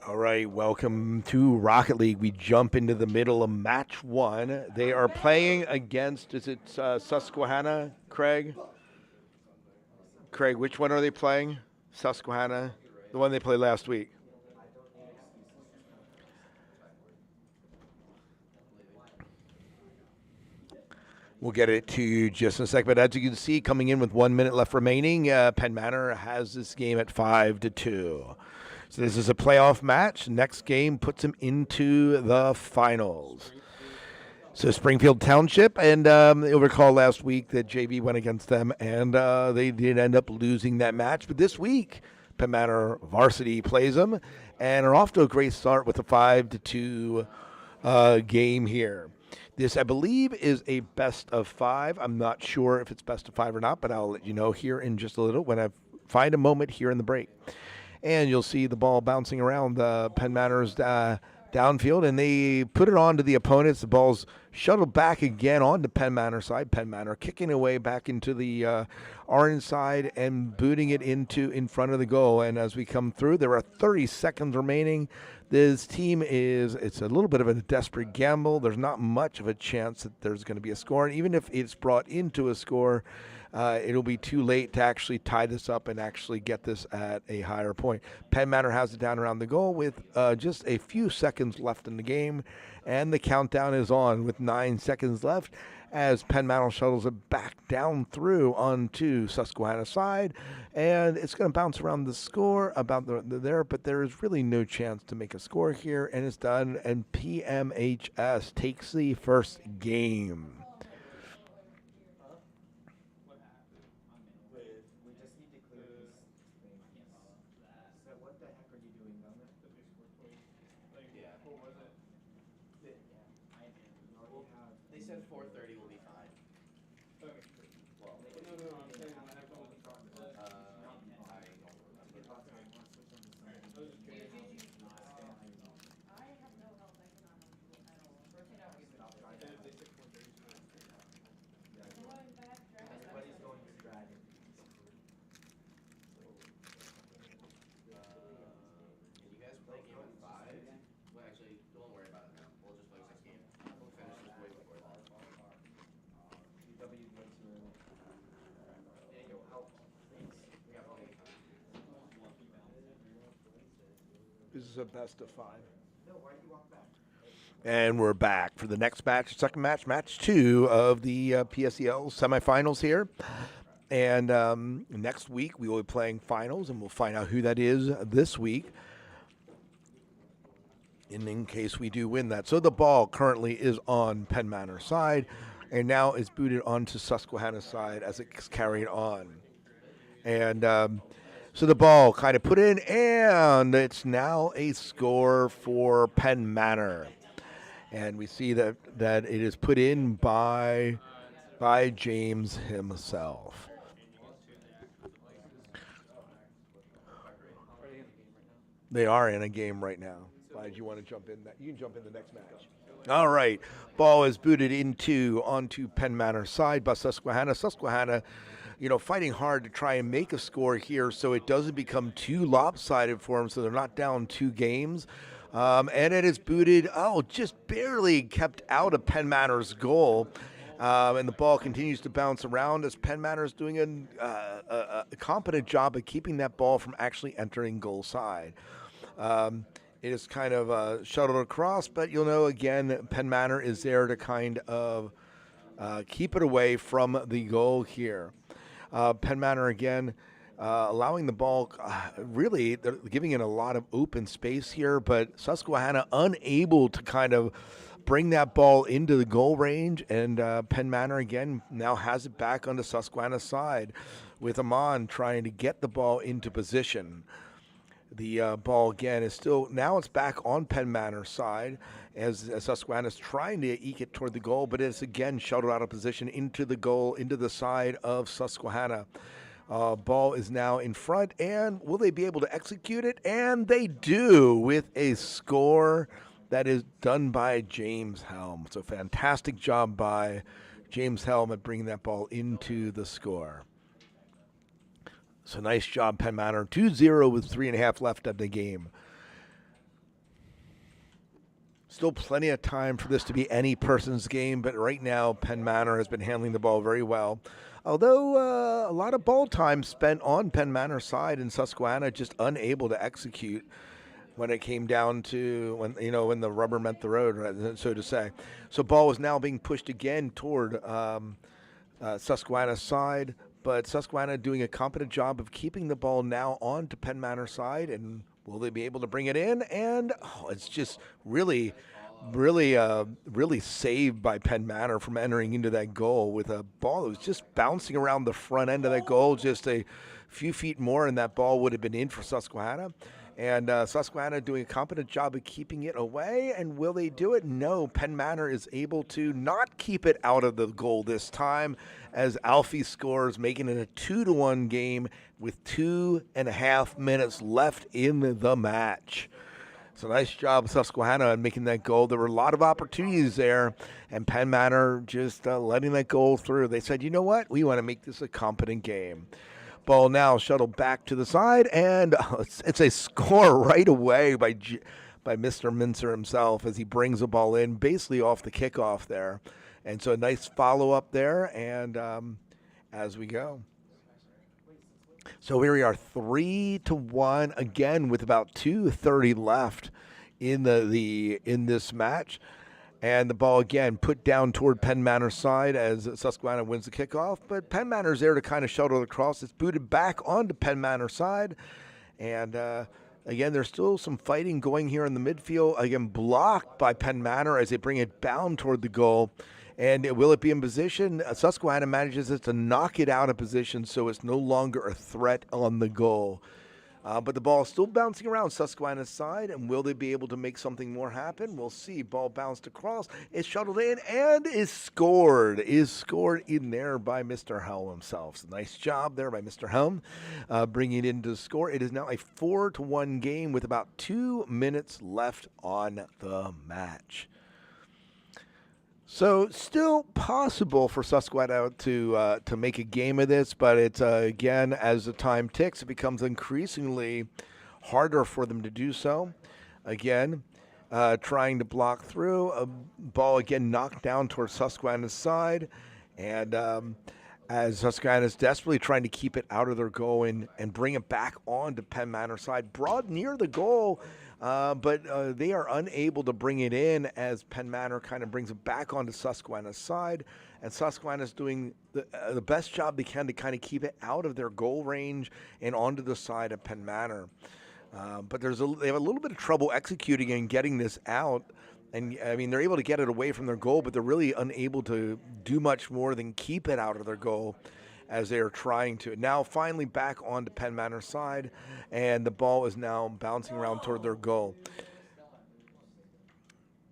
All right, welcome to Rocket League. We jump into the middle of match one. They are playing against, is it Susquehanna, Craig? Craig, which one are they playing? Susquehanna, the one they played last week. We'll get it to you just in a second. But as you can see, coming in with 1 minute left remaining, Penn Manor has this game at 5-2. So this is a playoff match. Next game puts them into the finals. So Springfield Township, and you'll recall last week that JV went against them, and they did end up losing that match. But this week, Penn Manor varsity plays them, and are off to a great start with a 5-2 game here. This, I believe, is a best of five. I'm not sure if it's best of five or not, but I'll let you know here in just a little when I find a moment here in the break. And you'll see the ball bouncing around Penn Manor's downfield, and they put it on to the opponents. The ball's shuttled back again onto Penn Manor side. Penn Manor kicking away back into the orange side and booting it in front of the goal. And as we come through, there are 30 seconds remaining. This team it's a little bit of a desperate gamble. There's not much of a chance that there's going to be a score. And even if it's brought into a score, it'll be too late to actually tie this up and actually get this at a higher point. Penn Manor has it down around the goal with just a few seconds left in the game, and the countdown is on with 9 seconds left as Penn Manor shuttles it back down through onto Susquehanna side, and it's going to bounce around the score about there, but there is really no chance to make a score here, and it's done, and PMHS takes the first game. They said 4:30 will be fine. Well, can you guys play game at 5? Well, actually, don't worry about it now. We'll just play 6 games. We'll finish this way before that. We got plenty of time. This is a best of five. And we're back for the next match, second match, match two of the PSEL semifinals here. And next week we will be playing finals, and we'll find out who that is this week. In case we do win that. So the ball currently is on Penn Manor side, and now is booted onto Susquehanna side as it's carried on. And so the ball kind of put in, and it's now a score for Penn Manor. And we see that it is put in by James himself. They are in a game right now. Why did you want to jump in? You can jump in the next match. All right. Ball is booted onto Penn Manor side by Susquehanna. Susquehanna, fighting hard to try and make a score here so it doesn't become too lopsided for them so they're not down 2 games. And it is booted, just barely kept out of Penn Manor's goal. And the ball continues to bounce around as Penn Manor is doing a competent job of keeping that ball from actually entering goal side. It is kind of shuttled across, but again, Penn Manor is there to kind of keep it away from the goal here. Penn Manor again allowing the ball, really, they're giving it a lot of open space here, but Susquehanna unable to kind of bring that ball into the goal range, and Penn Manor again now has it back on the Susquehanna side with Amon trying to get the ball into position. The ball again is now it's back on Penn Manor side as Susquehanna is trying to eke it toward the goal, but it's again shuttled out of position into the goal, into the side of Susquehanna. Ball is now in front, and will they be able to execute it? And they do with a score that is done by James Helm. So fantastic job by James Helm at bringing that ball into the score. So nice job, Penn Manor. 2-0 with 3.5 left of the game. Still plenty of time for this to be any person's game, but right now Penn Manor has been handling the ball very well. Although a lot of ball time spent on Penn Manor's side, and Susquehanna just unable to execute when it came down to when the rubber met the road, so to say. So ball is now being pushed again toward Susquehanna's side, but Susquehanna doing a competent job of keeping the ball now on to Penn Manor's side, and will they be able to bring it in? And it's just really saved by Penn Manor from entering into that goal with a ball that was just bouncing around the front end of that goal, just a few feet more, and that ball would have been in for Susquehanna. And Susquehanna doing a competent job of keeping it away. And will they do it? No. Penn Manor is able to not keep it out of the goal this time, as Alfie scores, making it a 2-1 game with 2.5 minutes left in the match. So nice job, Susquehanna, on making that goal. There were a lot of opportunities there, and Penn Manor just letting that goal through. They said, you know what? We want to make this a competent game. Ball now shuttled back to the side, and it's a score right away by Mr. Mincer himself as he brings the ball in, basically off the kickoff there. And so a nice follow-up there, and as we go. So here we are, 3-1 again with about 2:30 left in this match. And the ball again put down toward Penn Manor's side as Susquehanna wins the kickoff. But Penn Manor's there to kind of shuttle it across. It's booted back onto Penn Manor's side. And again, there's still some fighting going here in the midfield. Again, blocked by Penn Manor as they bring it down toward the goal. And will it be in position? Susquehanna manages to knock it out of position so it's no longer a threat on the goal. But the ball is still bouncing around Susquehanna's side, and will they be able to make something more happen? We'll see. Ball bounced across, is shuttled in, and is scored. Is scored in there by Mr. Helm himself. So nice job there by Mr. Helm, bringing it into the score. It is now a 4-1 game with about 2 minutes left on the match. So still possible for Susquehanna to make a game of this, but it's again, as the time ticks, it becomes increasingly harder for them to do so. Again, trying to block through, a ball again knocked down towards Susquehanna's side, and as Susquehanna is desperately trying to keep it out of their goal and bring it back on to Penn Manor's side, brought near the goal. But they are unable to bring it in as Penn Manor kind of brings it back onto Susquehanna's side. And Susquehanna's doing the best job they can to kind of keep it out of their goal range and onto the side of Penn Manor. But they have a little bit of trouble executing and getting this out. And, I mean, they're able to get it away from their goal, but they're really unable to do much more than keep it out of their goal as they are trying to. Now finally back onto Penn Manor's side, and the ball is now bouncing around toward their goal.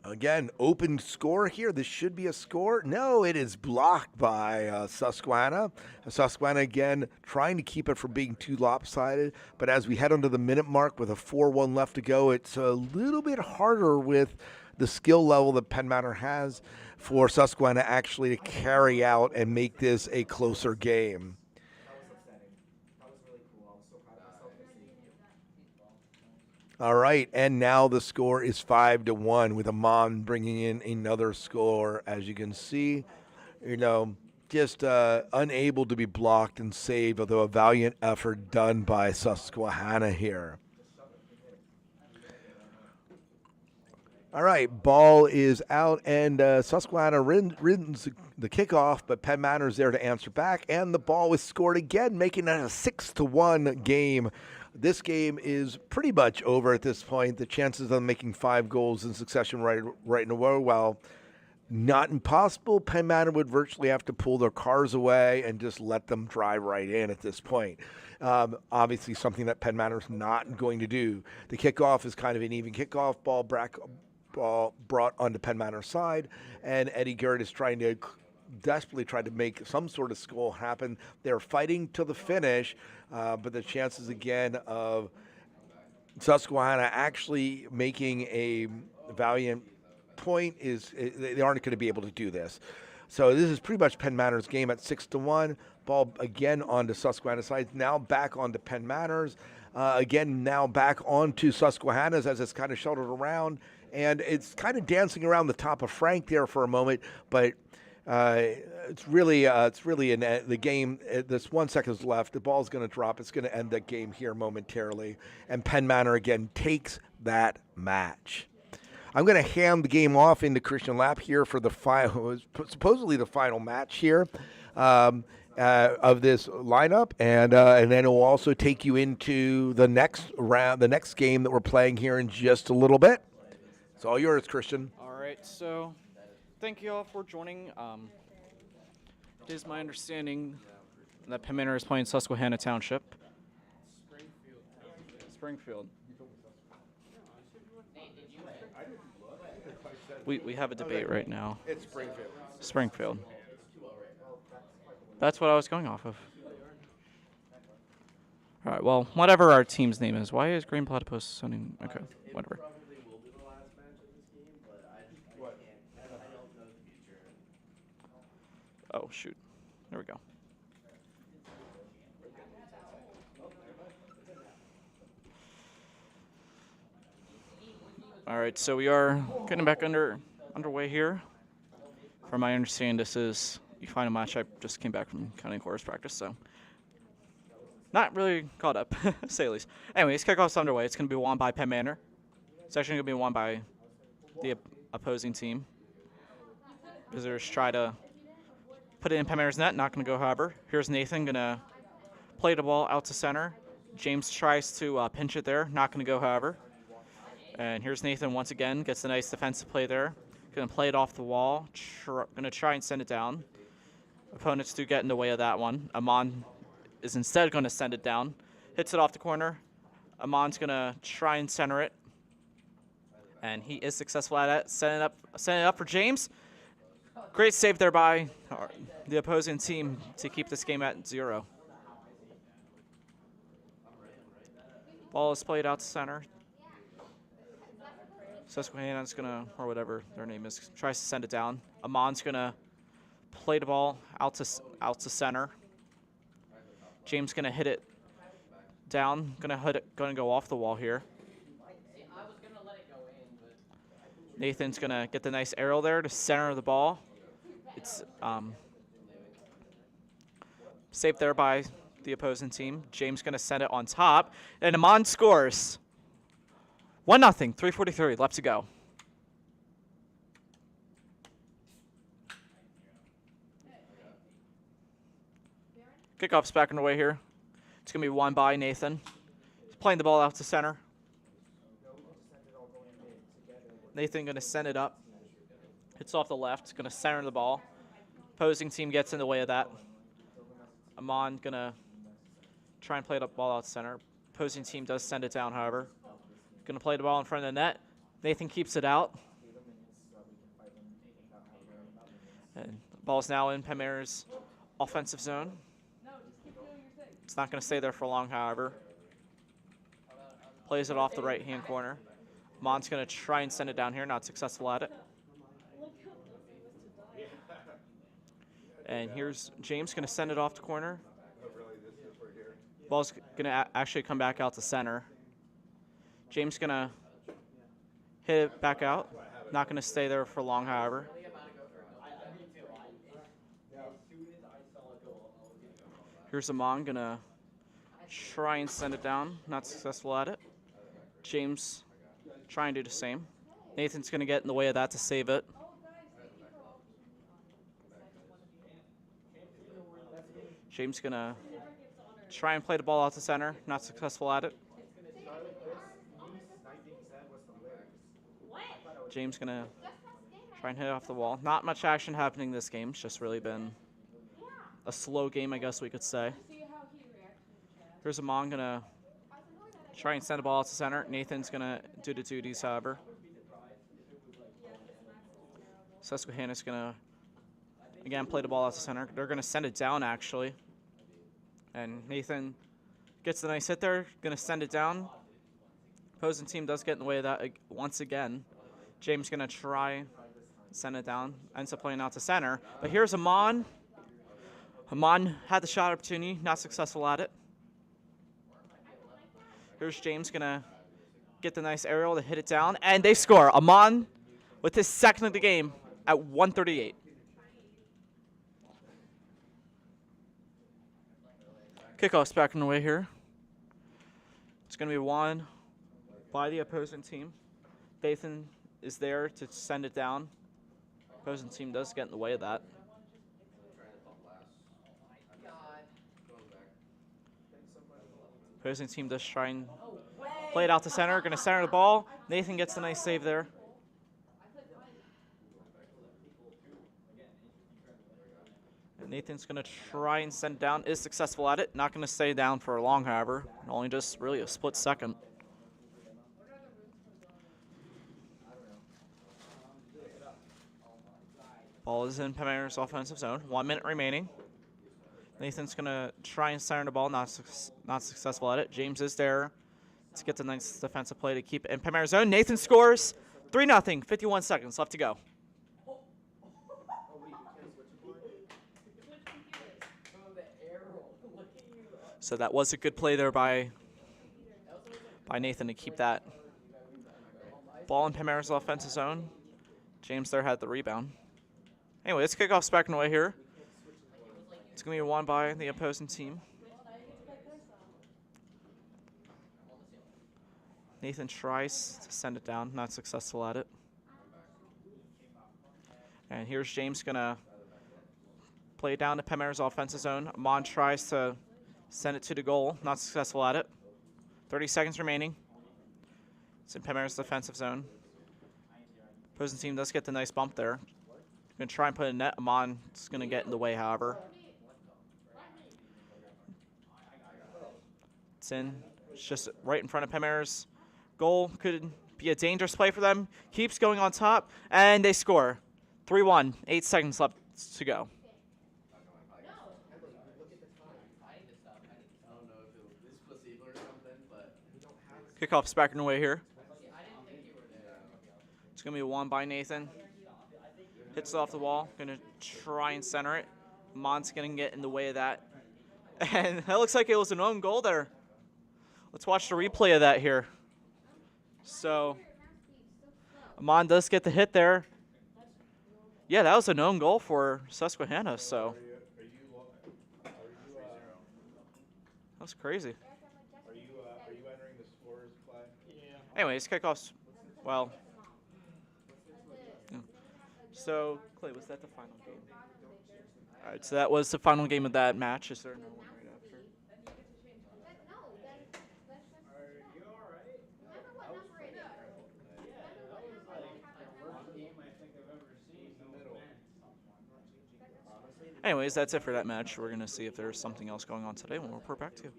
Again, open score here. This should be a score. No, it is blocked by Susquehanna. Susquehanna, again, trying to keep it from being too lopsided. But as we head onto the minute mark with a 4-1 left to go, it's a little bit harder with the skill level that Penn Manor has for Susquehanna actually to carry out and make this a closer game. All right, and now the score is 5-1 with Amon bringing in another score. As you can see, just unable to be blocked and saved, although a valiant effort done by Susquehanna here. All right, ball is out, and Susquehanna wins the kickoff, but Penn Manor is there to answer back, and the ball was scored again, making it a 6-1 game. This game is pretty much over at this point. The chances of them making 5 goals in succession right in a row, while not impossible, Penn Manor would virtually have to pull their cars away and just let them drive right in at this point. Obviously, something that Penn Manor's not going to do. The kickoff is kind of an even kickoff. Ball brought onto Penn Manor's side, and Eddie Garrett is desperately trying to make some sort of score happen. They're fighting to the finish, but the chances again of Susquehanna actually making a valiant point is they aren't going to be able to do this. So this is pretty much Penn Manor's game at 6-1. Ball again onto Susquehanna side. Now back onto Penn Manor's. Again, now back onto Susquehanna's as it's kind of shuttled around. And it's kind of dancing around the top of Frank there for a moment, but it's really in the game. There's 1 second left. The ball's going to drop. It's going to end the game here momentarily. And Penn Manor again takes that match. I'm going to hand the game off into Christian Lapp here for the supposedly the final match here of this lineup, and then it will also take you into the next round, the next game that we're playing here in just a little bit. It's all yours, Christian. All right, so thank you all for joining. It is my understanding that Penn Manor is playing Susquehanna Township. Springfield. We have a debate right now. It's Springfield. Springfield. That's what I was going off of. All right, well, whatever our team's name is. Why is Green Platypus sounding... Okay, whatever. Probably will be the last match of this game, but I can't. I don't know the future. Oh, shoot. There we go. All right, so we are getting back underway here. From my understanding, this is the final match. I just came back from county chorus practice, so not really caught up, to say the least. Anyways, kickoff's underway. It's going to be won by Penn Manor. It's actually going to be won by the opposing team. Visitors try to put it in Penn Manor's net. Not going to go, however. Here's Nathan going to play the ball out to center. James tries to pinch it there. Not going to go, however. And here's Nathan once again. Gets a nice defensive play there. Going to play it off the wall. Going to try and send it down. Opponents do get in the way of that one. Amon is instead going to send it down. Hits it off the corner. Amon's going to try and center it. And he is successful at it. Setting it up for James. Great save there by the opposing team to keep this game at 0. Ball is played out to center. Susquehanna's going to, or whatever their name is, tries to send it down. Amon's going to play the ball out to center. James going to hit it down. Going to go off the wall here. Nathan's going to get the nice arrow there to center the ball. It's saved there by the opposing team. James going to send it on top. And Amon scores. 1-0, 3:43 left to go. Kickoff's back underway here. It's going to be won by Nathan. He's playing the ball out to center. Nathan going to send it up. Hits off the left. Going to center the ball. Opposing team gets in the way of that. Amon going to try and play the ball out to center. Opposing team does send it down, however. Going to play the ball in front of the net. Nathan keeps it out. And the ball's now in Penn Manor's offensive zone. It's not going to stay there for long, however. Plays it off the right-hand corner. Mon's going to try and send it down here. Not successful at it. And here's James going to send it off the corner. Ball's going to actually come back out to center. James going to hit it back out. Not going to stay there for long, however. Here's Amon going to try and send it down. Not successful at it. James trying to do the same. Nathan's going to get in the way of that to save it. James going to try and play the ball out to center. Not successful at it. James going to try and hit it off the wall. Not much action happening this game. It's just really been a slow game, I guess we could say. Here's Amon going to try and send the ball out to center. Nathan's going to do the duties, however. Susquehanna's going to, again, play the ball out to center. They're going to send it down, actually. And Nathan gets the nice hit there. Going to send it down. Opposing team does get in the way of that once again. James going to try Send it down. Ends up playing out to center. But here's Amon. Amon had the shot opportunity, not successful at it. Here's James gonna get the nice aerial to hit it down, and they score. Amon with his second of the game at 138. Kickoff's back on the way here. It's gonna be won by the opposing team. Nathan is there to send it down. Opposing team does get in the way of that. Opposing team does try and play it out to center. Going to center the ball. Nathan gets the nice save there. And Nathan's going to try and send down. Is successful at it. Not going to stay down for long, however. Only just really a split second. Ball is in Penn Manor's offensive zone. 1 minute remaining. Nathan's going to try and center the ball. Not successful at it. James is there to get the nice defensive play to keep it in Penn Manor's zone. Nathan scores 3-0. 51 seconds left to go. So that was a good play there by Nathan to keep that ball in Penn Manor's offensive zone. James there had the rebound. Anyway, this kickoff's back in the way here. It's going to be won by the opposing team. Nathan tries to send it down, not successful at it. And here's James going to play it down to Penn Manor's offensive zone. Amon tries to send it to the goal, not successful at it. 30 seconds remaining. It's in Penn Manor's defensive zone. Opposing team does get the nice bump there. Going to try and put a net. Amon's going to get in the way, however. It's in. It's just right in front of Penn Manor's goal. Could be a dangerous play for them. Keeps going on top, and they score. 3-1. 8 seconds left to go. Kickoff's back in the way here. It's going to be won by Nathan. Hits it off the wall. Going to try and center it. Amon's going to get in the way of that. And that looks like it was an own goal there. Let's watch the replay of that here. So, Amon does get the hit there. Yeah, that was a known goal for Susquehanna, so. That was crazy. Are you entering the scores play? Yeah. Anyways, kickoffs, well. Yeah. So, Clay, was that the final game? All right, so that was the final game of that match. Is there no one right after? Anyways, that's it for that match. We're going to see if there's something else going on today when we'll report back to you.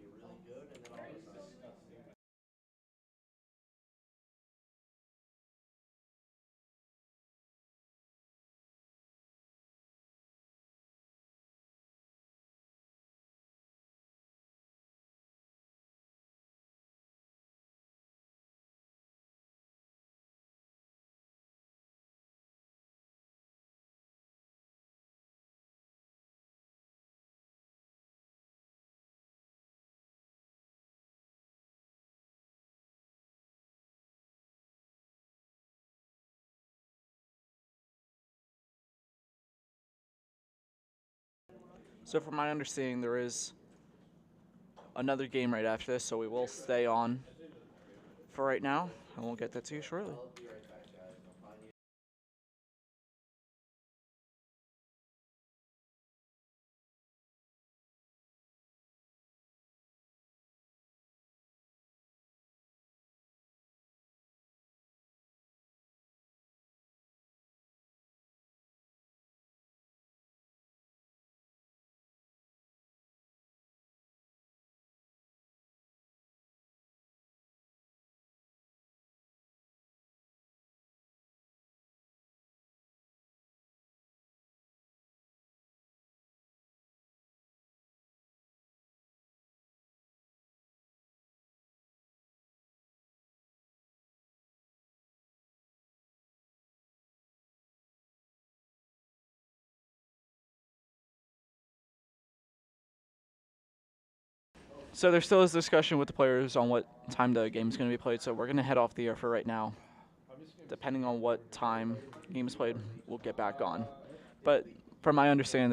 So from my understanding, there is another game right after this, so we will stay on for right now, and we'll get that to you shortly. So there still is discussion with the players on what time the game is going to be played. So we're going to head off the air for right now. Depending on what time the game is played, we'll get back on. But from my understanding,